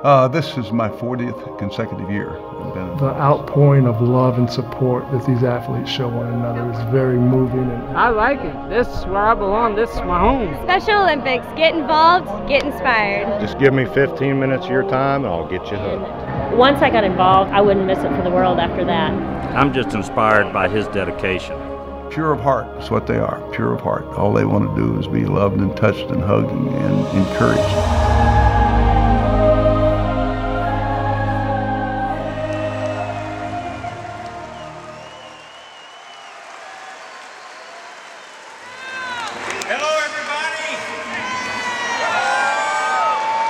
This is my 40th consecutive year. The outpouring of love and support that these athletes show one another is very moving. I like it. This is where I belong. This is my home. Special Olympics. Get involved, get inspired. Just give me 15 minutes of your time and I'll get you hooked. Once I got involved, I wouldn't miss it for the world after that. I'm just inspired by his dedication. Pure of heart is what they are, pure of heart. All they want to do is be loved and touched and hugged and encouraged. Hello, everybody.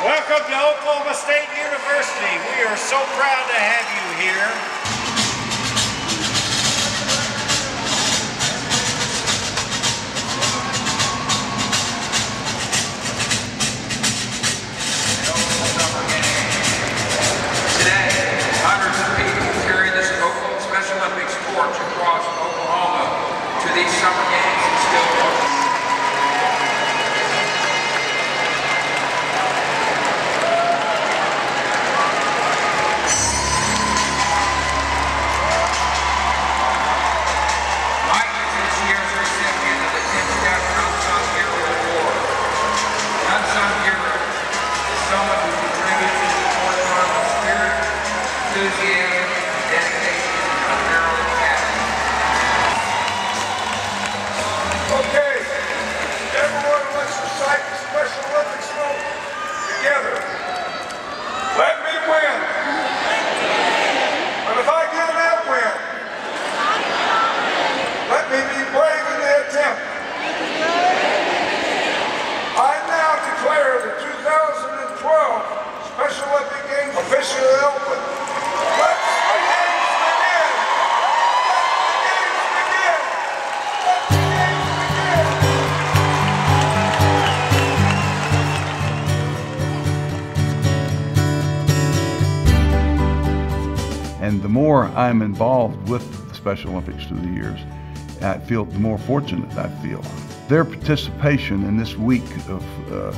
Welcome to Oklahoma State University. We are so proud to have you here. Today, hundreds of people carry this Oklahoma Special Olympics torch across Oklahoma to these summer games in Stillwater. Let me win. But if I get that win, let me be brave in the attempt. I now declare the 2012 Special Olympic Games officially open. Let the games begin. Let the games begin. Let the games begin. And the more I'm involved with the Special Olympics through the years, I feel the more fortunate I feel. Their participation in this week of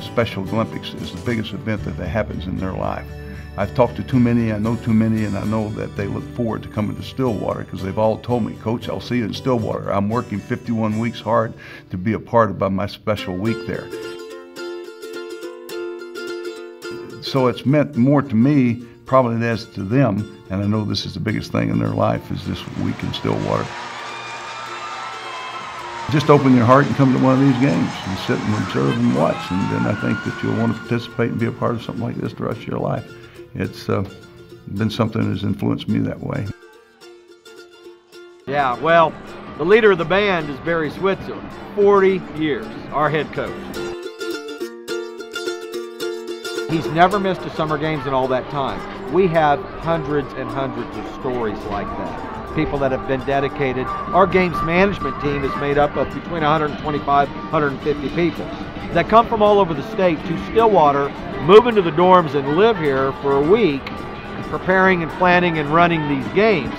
Special Olympics is the biggest event that happens in their life. I've talked to too many, I know too many, and I know that they look forward to coming to Stillwater because they've all told me, Coach, I'll see you in Stillwater. I'm working 51 weeks hard to be a part of my special week there. So it's meant more to me probably it is to them, and I know this is the biggest thing in their life is this week in Stillwater. Just open your heart and come to one of these games and sit and observe and watch, and then I think that you'll want to participate and be a part of something like this the rest of your life. It's been something that has influenced me that way. Yeah, well, the leader of the band is Barry Switzer, 40 years, our head coach. He's never missed a summer games in all that time. We have hundreds and hundreds of stories like that. People that have been dedicated. Our games management team is made up of between 125, 150 people that come from all over the state to Stillwater, move into the dorms and live here for a week, preparing and planning and running these games.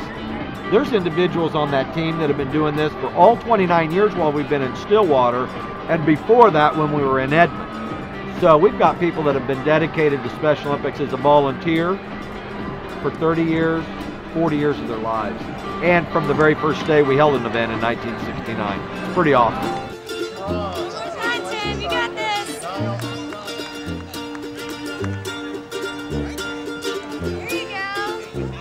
There's individuals on that team that have been doing this for all 29 years while we've been in Stillwater, and before that when we were in Edmond. So we've got people that have been dedicated to Special Olympics as a volunteer for 30 years, 40 years of their lives. And from the very first day we held an event in 1969. It's pretty awesome. Come on, Tim, you got this. Here you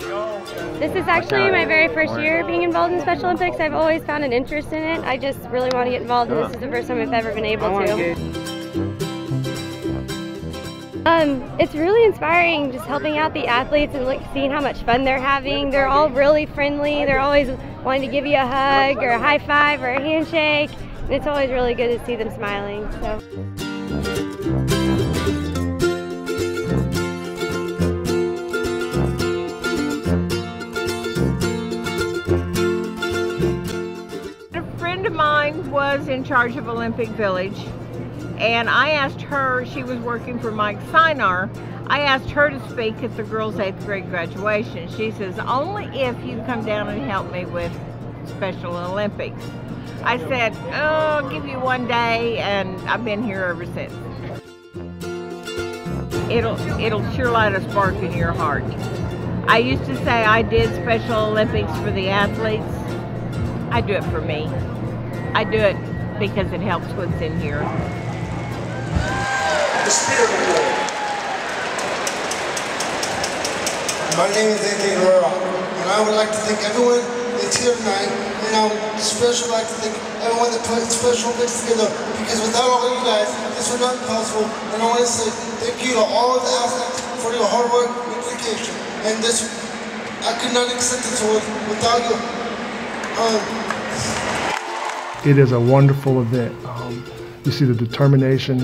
go. This is actually my very first year being involved in Special Olympics. I've always found an interest in it. I just really want to get involved, and this is the first time I've ever been able to. It's really inspiring just helping out the athletes and seeing how much fun they're having. They're all really friendly. They're always wanting to give you a hug or a high five or a handshake. And it's always really good to see them smiling. So. A friend of mine was in charge of Olympic Village. And I asked her, she was working for Mike Sinar, I asked her to speak at the girls' 8th grade graduation. She says, only if you come down and help me with Special Olympics. I said, oh, I'll give you one day, and I've been here ever since. it'll sure light a spark in your heart. I used to say I did Special Olympics for the athletes. I do it for me. I do it because it helps what's in here. The spirit of war. My name is A.J. Herrera, and I would like to thank everyone that's here tonight, and I would especially like to thank everyone that put Special Olympics together, because without all of you guys, this would not be possible. And I want to say thank you to all of the athletes for your hard work and dedication. And this, I could not accept this without you. It is a wonderful event. You see the determination,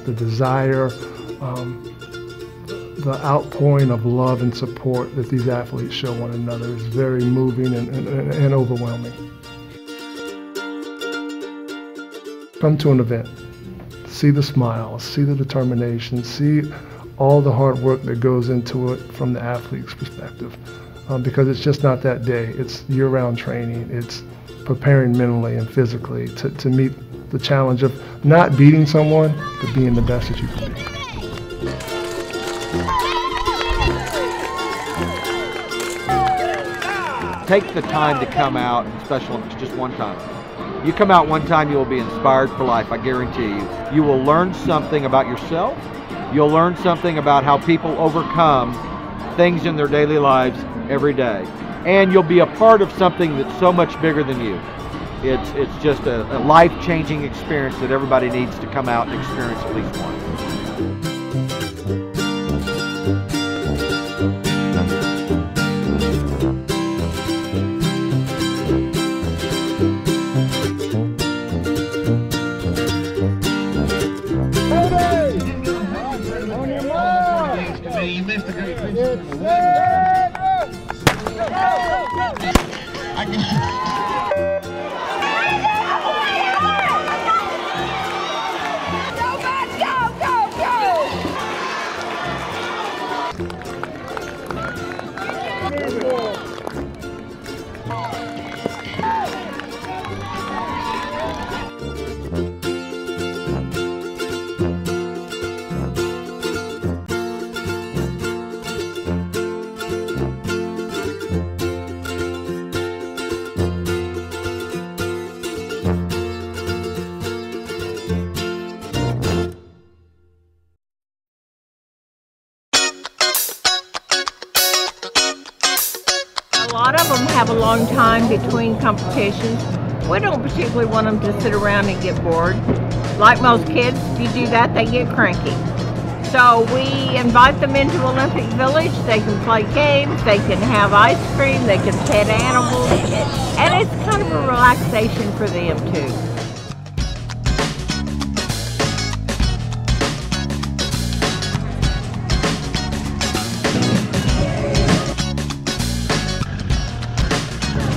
the desire, the outpouring of love and support that these athletes show one another is very moving and overwhelming. Come to an event, see the smiles, see the determination, see all the hard work that goes into it from the athlete's perspective. Because it's just not that day, it's year-round training, it's preparing mentally and physically to meet the challenge of not beating someone, but being the best that you can be. Take the time to come out in Special Olympics just one time. You come out one time, you will be inspired for life, I guarantee you. You will learn something about yourself. You'll learn something about how people overcome things in their daily lives every day. And you'll be a part of something that's so much bigger than you. It's just a life-changing experience that everybody needs to come out and experience at least once. A lot of them have a long time between competitions. We don't particularly want them to sit around and get bored. Like most kids, if you do that, they get cranky. So we invite them into Olympic Village. They can play games, they can have ice cream, they can pet animals, and it's kind of a relaxation for them too.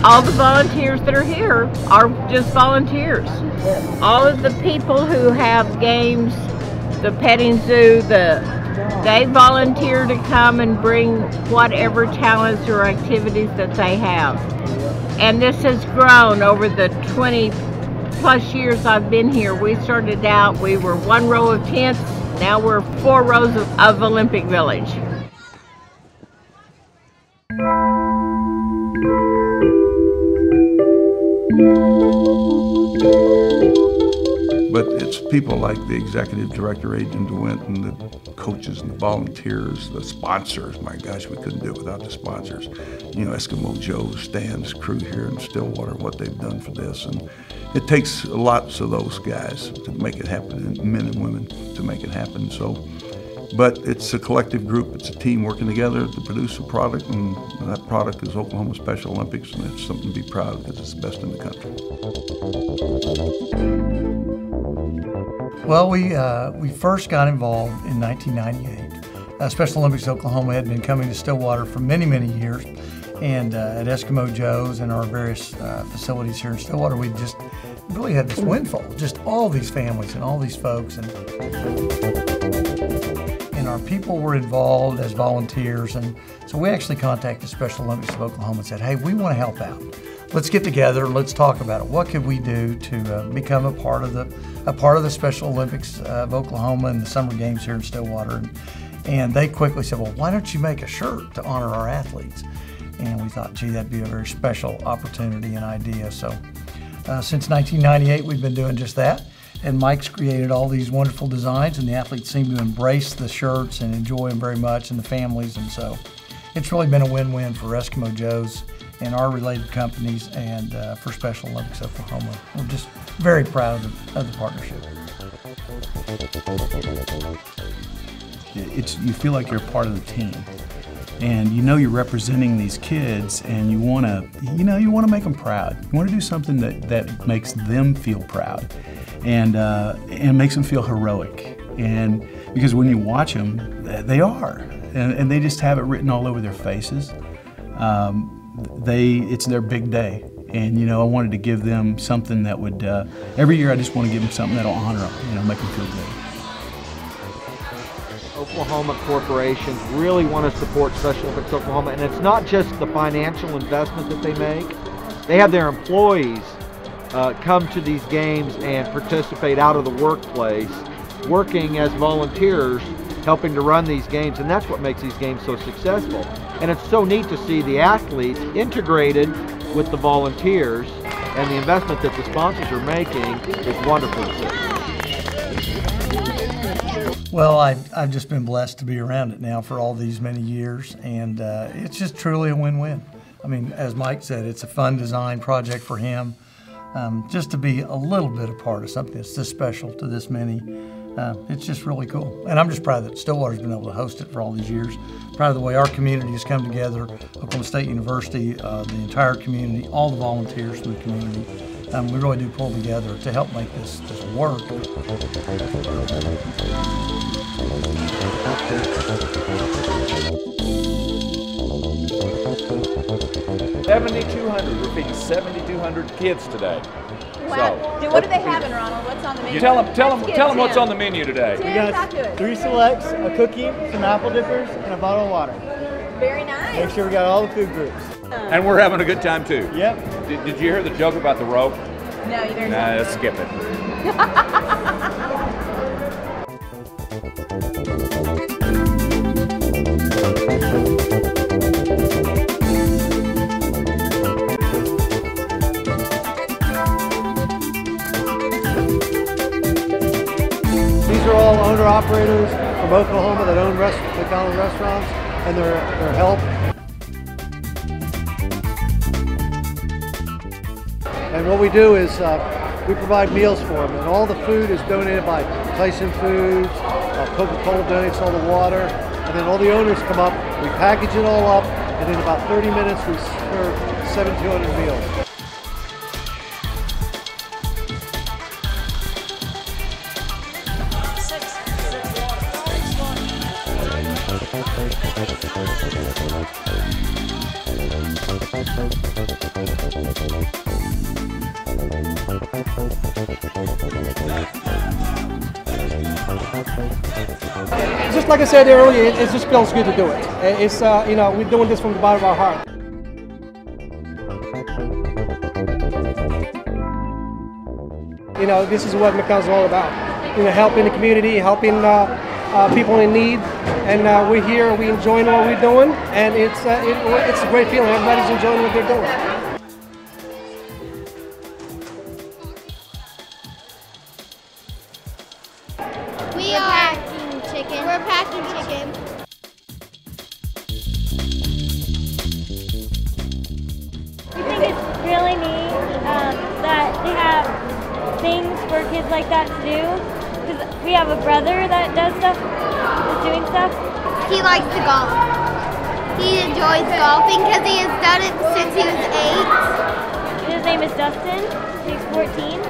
All the volunteers that are here are just volunteers. All of the people who have games, the petting zoo, they volunteer to come and bring whatever talents or activities that they have. And this has grown over the 20 plus years I've been here. We started out, we were one row of tents, now we're 4 rows of Olympic Village. But it's people like the executive director, Adrian DeWint, and the coaches and the volunteers, the sponsors. My gosh, we couldn't do it without the sponsors. You know, Eskimo Joe, Stan's crew here in Stillwater, what they've done for this. And it takes lots of those guys to make it happen, and men and women to make it happen. So, but it's a collective group, it's a team working together to produce a product, and that product is Oklahoma Special Olympics, and it's something to be proud of because it's the best in the country. Well, we first got involved in 1998. Special Olympics Oklahoma had been coming to Stillwater for many, many years, and at Eskimo Joe's and our various facilities here in Stillwater, we just really had this windfall, just all these families and all these folks, and our people were involved as volunteers, and so we actually contacted Special Olympics of Oklahoma and said, hey, we want to help out. Let's get together and let's talk about it. What could we do to become a part of the Special Olympics of Oklahoma and the Summer Games here in Stillwater? And they quickly said, well, why don't you make a shirt to honor our athletes? And we thought, gee, that'd be a very special opportunity and idea. So since 1998, we've been doing just that. And Mike's created all these wonderful designs, and the athletes seem to embrace the shirts and enjoy them very much, and the families. And so it's really been a win-win for Eskimo Joe's and our related companies, and for Special Olympics Oklahoma. We're just very proud of the partnership. You feel like you're a part of the team, and you know you're representing these kids, and you want to make them proud. You want to do something that makes them feel proud, and makes them feel heroic. And because when you watch them, they are, and they just have it written all over their faces. It's their big day, and I wanted to give them something that would. Every year, I just want to give them something that'll honor them, make them feel good. Oklahoma corporations really want to support Special Olympics Oklahoma, and it's not just the financial investment that they make. They have their employees come to these games and participate out of the workplace, working as volunteers, helping to run these games, and that's what makes these games so successful. And it's so neat to see the athletes integrated with the volunteers, and the investment that the sponsors are making is wonderful to see. Well, I've just been blessed to be around it now for all these many years, and it's just truly a win-win. I mean, as Mike said, it's a fun design project for him. Just to be a little bit a part of something that's this special to this many, it's just really cool. And I'm just proud that Stillwater's been able to host it for all these years. Proud of the way our community has come together, Oklahoma State University, the entire community, all the volunteers from the community. We really do pull together to help make this work. 7,200. We're feeding 7,200 kids today. Wow. So, what do they have in Ronald? What's on the menu? Tell them what's on the menu today. We got 3 selects, a cookie, some apple dippers, and a bottle of water. Very nice. Make sure we got all the food groups. And we're having a good time too. Yep. Did you hear the joke about the rope? No, you better Nah, let's skip it. These are all owner-operators from Oklahoma that own McDonald's restaurants, and their help. And what we do is we provide meals for them, and all the food is donated by Tyson Foods, Coca-Cola donates all the water, and then all the owners come up, we package it all up, and in about 30 minutes we serve 7,200 meals. Just like I said earlier, it just feels good to do it. It's we're doing this from the bottom of our heart. This is what McDonald's is all about. Helping the community, helping people in need, and we're here. We're enjoying what we're doing, and it's a great feeling. Everybody's enjoying what they're doing. We are packing chicken. We're packing chicken. I think it's really neat that they have things for kids like that to do. Because we have a brother that does stuff, is doing stuff. He likes to golf. He enjoys golfing because he has done it since he was 8. His name is Dustin. He's 14.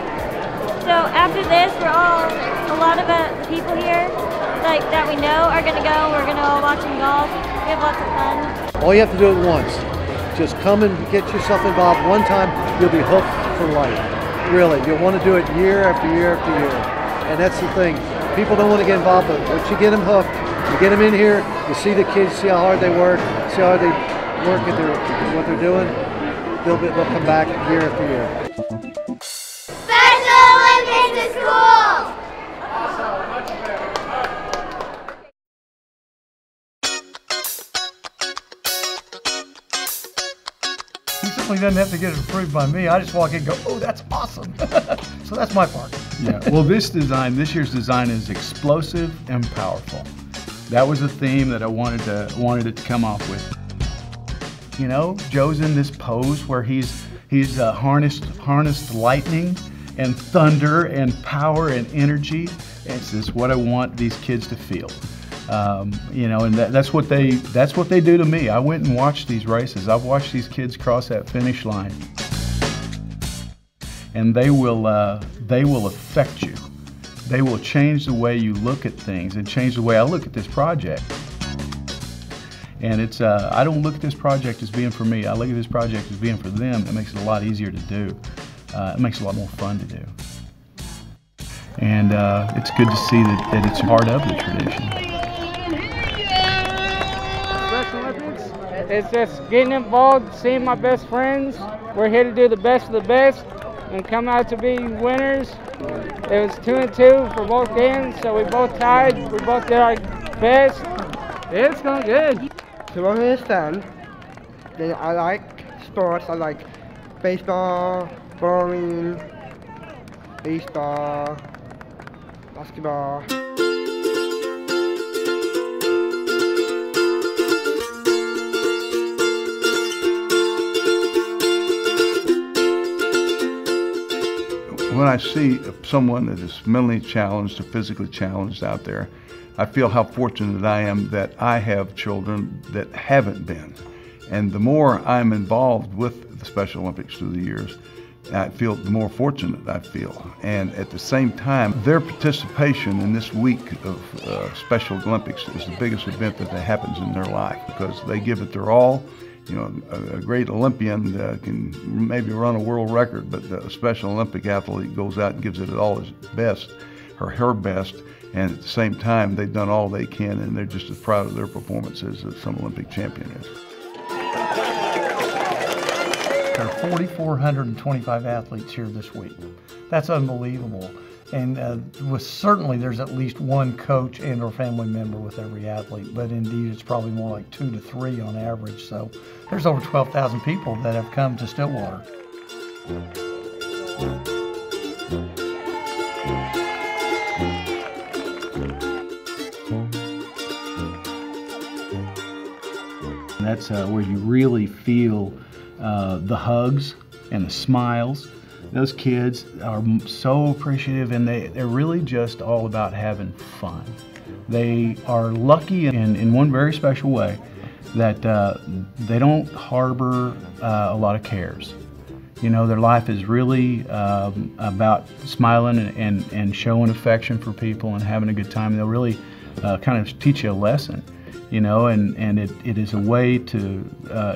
So after this, a lot of the people here that we know are going to go. We're going to all watch him golf. We have lots of fun. All you have to do it once. Just come and get yourself involved one time, you'll be hooked for life. Really, you'll want to do it year after year after year. And that's the thing. People don't want to get involved, but once you get them hooked, you get them in here, you see the kids, see how hard they work, see how hard they work at what they're doing, they'll come back year after year. Special Olympics is cool! certainly doesn't have to get it approved by me. I just walk in and go, oh, that's awesome. So that's my part. Yeah, well, this year's design is explosive and powerful. That was a theme that I wanted it to come off with. You know, Joe's in this pose where he's harnessed lightning and thunder and power and energy. It's just what I want these kids to feel. You know, and that's what they do to me. I went and watched these races. I've watched these kids cross that finish line, and they will affect you. They will change the way you look at things and change the way I look at this project. And it's I don't look at this project as being for me. I look at this project as being for them. It makes it a lot easier to do. It makes it a lot more fun to do. And it's good to see that it's part of the tradition. Special Olympics, it's just getting involved, seeing my best friends. We're here to do the best of the best and come out to be winners. It was 2-2 for both games, so we both tied. We both did our best. It's going good. To understand, then I like sports. I like baseball, bowling, baseball, basketball. When I see someone that is mentally challenged or physically challenged out there, I feel how fortunate I am that I have children that haven't been. And the more I'm involved with the Special Olympics through the years, I feel the more fortunate I feel. And at the same time, their participation in this week of Special Olympics is the biggest event that happens in their life, because they give it their all. You know, a great Olympian can maybe run a world record, but a Special Olympic athlete goes out and gives it all his best, or her best, and at the same time, they've done all they can, and they're just as proud of their performances as some Olympic champion is. There are 4,425 athletes here this week. That's unbelievable. And certainly there's at least one coach and or family member with every athlete, but indeed it's probably more like 2 to 3 on average. So there's over 12,000 people that have come to Stillwater. And that's where you really feel the hugs and the smiles. Those kids are so appreciative, and they're really just all about having fun. They are lucky in one very special way that they don't harbor a lot of cares. You know, their life is really about smiling and showing affection for people and having a good time. They'll really kind of teach you a lesson. You know, and it is a way to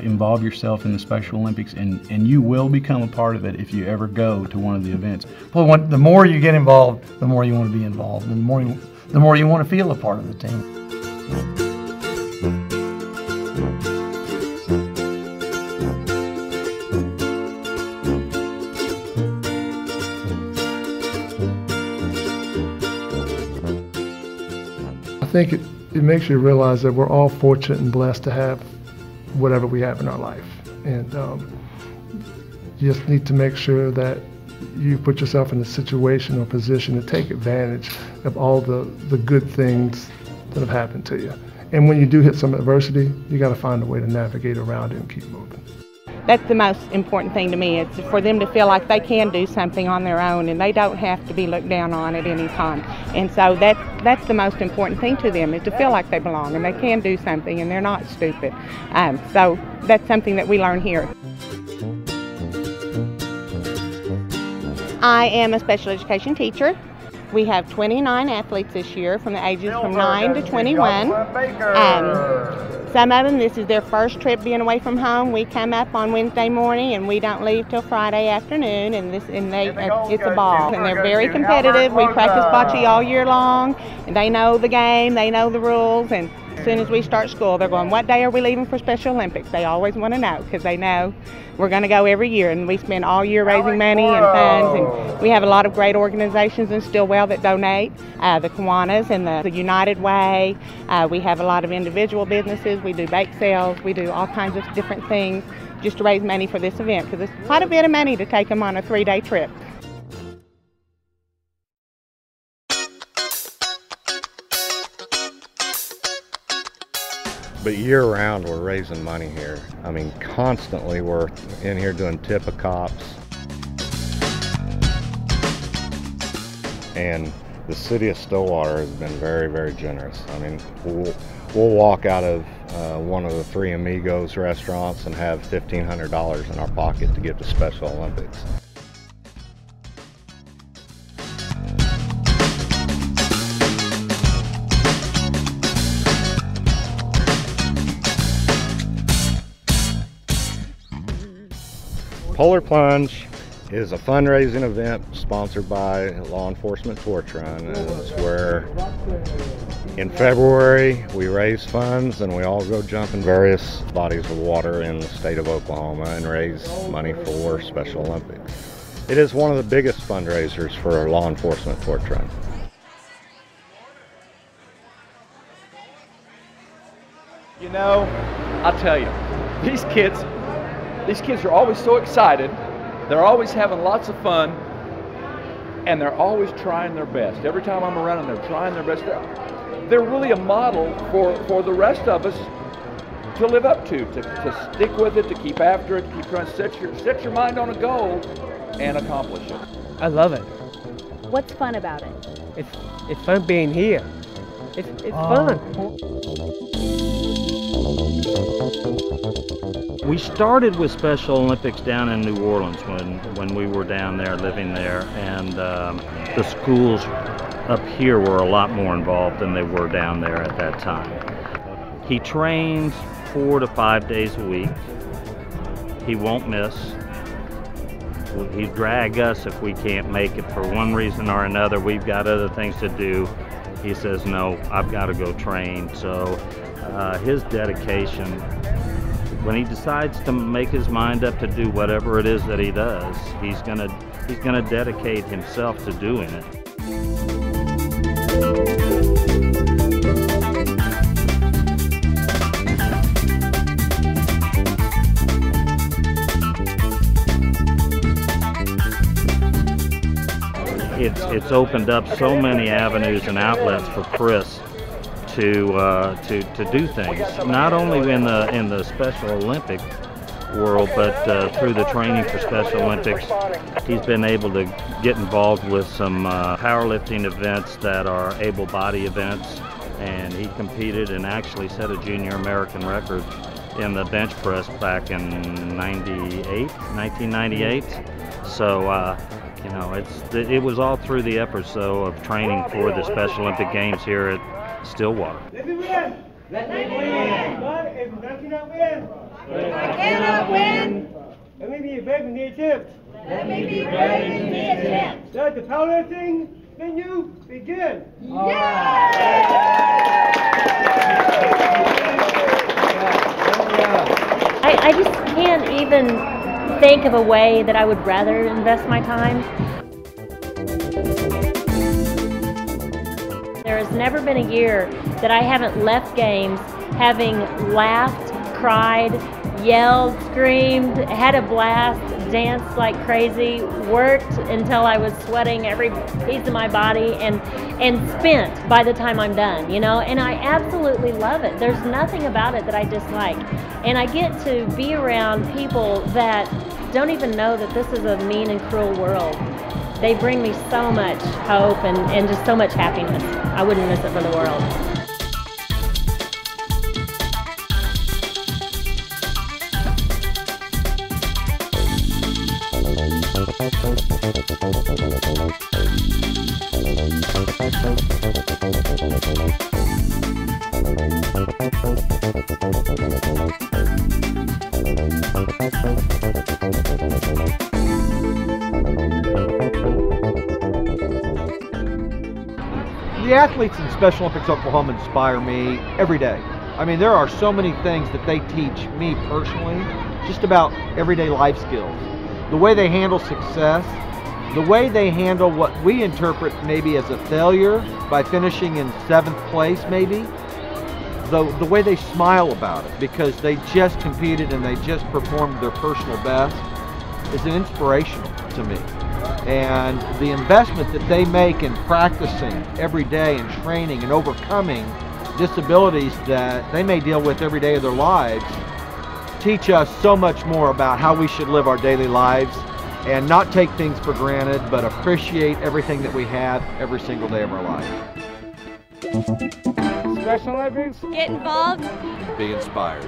involve yourself in the Special Olympics, and you will become a part of it if you ever go to one of the events. Well, the more you get involved, the more you want to be involved, and the more you want to feel a part of the team. I think it makes you realize that we're all fortunate and blessed to have whatever we have in our life. And you just need to make sure that you put yourself in a situation or position to take advantage of all the good things that have happened to you. And when you do hit some adversity, you got to find a way to navigate around it and keep moving. That's the most important thing to me. It's for them to feel like they can do something on their own and they don't have to be looked down on at any time. And so that's the most important thing to them, is to feel like they belong and they can do something and they're not stupid. So that's something that we learn here. I am a special education teacher. We have 29 athletes this year from the ages from 9 to 21. Some of them, this is their first trip being away from home. We come up on Wednesday morning and we don't leave till Friday afternoon, and it's a ball. And they're very competitive. We practice bocce all year long, and they know the game, they know the rules, and as soon as we start school, they're going, what day are we leaving for Special Olympics? They always want to know, because they know we're going to go every year, and we spend all year raising money and funds, and we have a lot of great organizations in Stillwell that donate, the Kiwanis and the United Way. We have a lot of individual businesses. We do bake sales. We do all kinds of different things just to raise money for this event, because it's quite a bit of money to take them on a 3-day trip. But year-round, we're raising money here. I mean, constantly we're in here doing tip-a-cops. And the city of Stillwater has been very, very generous. I mean, we'll walk out of one of the Three Amigos restaurants and have $1,500 in our pocket to give to Special Olympics. Polar Plunge is a fundraising event sponsored by Law Enforcement Torch Run, and it's where in February we raise funds and we all go jump in various bodies of water in the state of Oklahoma and raise money for Special Olympics. It is one of the biggest fundraisers for Law Enforcement Torch Run. You know, I'll tell you, these kids are always so excited. They're always having lots of fun, and they're always trying their best. Every time I'm around them, they're trying their best. They're really a model for the rest of us to live up to stick with it, to keep after it, to keep trying to set your mind on a goal and accomplish it. I love it. What's fun about it? It's fun being here. It's fun. We started with Special Olympics down in New Orleans when we were down there, living there, and the schools up here were a lot more involved than they were down there at that time. He trains 4 to 5 days a week. He won't miss. He'd drag us if we can't make it for one reason or another. We've got other things to do. He says, no, I've got to go train. So his dedication, when he decides to make his mind up to do whatever it is that he does, he's gonna dedicate himself to doing it. It's opened up so many avenues and outlets for Chris to do things, not only in the Special Olympic world, but through the training for Special Olympics. He's been able to get involved with some powerlifting events that are able-body events, and he competed and actually set a junior American record in the bench press back in 1998. So you know, it was all through the efforts though of training for the Special Olympic Games here at Stillwater. Let me win! Let me win! But if I cannot win, let me be brave in the attempt. Let me be brave in the attempt. Let the powerlifting venue begin. I just can't even think of a way that I would rather invest my time. There has never been a year that I haven't left games having laughed, cried, yelled, screamed, had a blast, danced like crazy, worked until I was sweating every piece of my body, and spent by the time I'm done, you know, and I absolutely love it. There's nothing about it that I dislike, and I get to be around people that don't even know that this is a mean and cruel world. They bring me so much hope and just so much happiness. I wouldn't miss it for the world. The athletes in Special Olympics Oklahoma inspire me every day. I mean, there are so many things that they teach me personally, just about everyday life skills. The way they handle success, the way they handle what we interpret maybe as a failure by finishing in 7th place maybe. the way they smile about it, because they just competed and they just performed their personal best, is an inspirational to me. And the investment that they make in practicing every day and training and overcoming disabilities that they may deal with every day of their lives teach us so much more about how we should live our daily lives and not take things for granted, but appreciate everything that we have every single day of our life. Special Olympics. Get involved. Be inspired.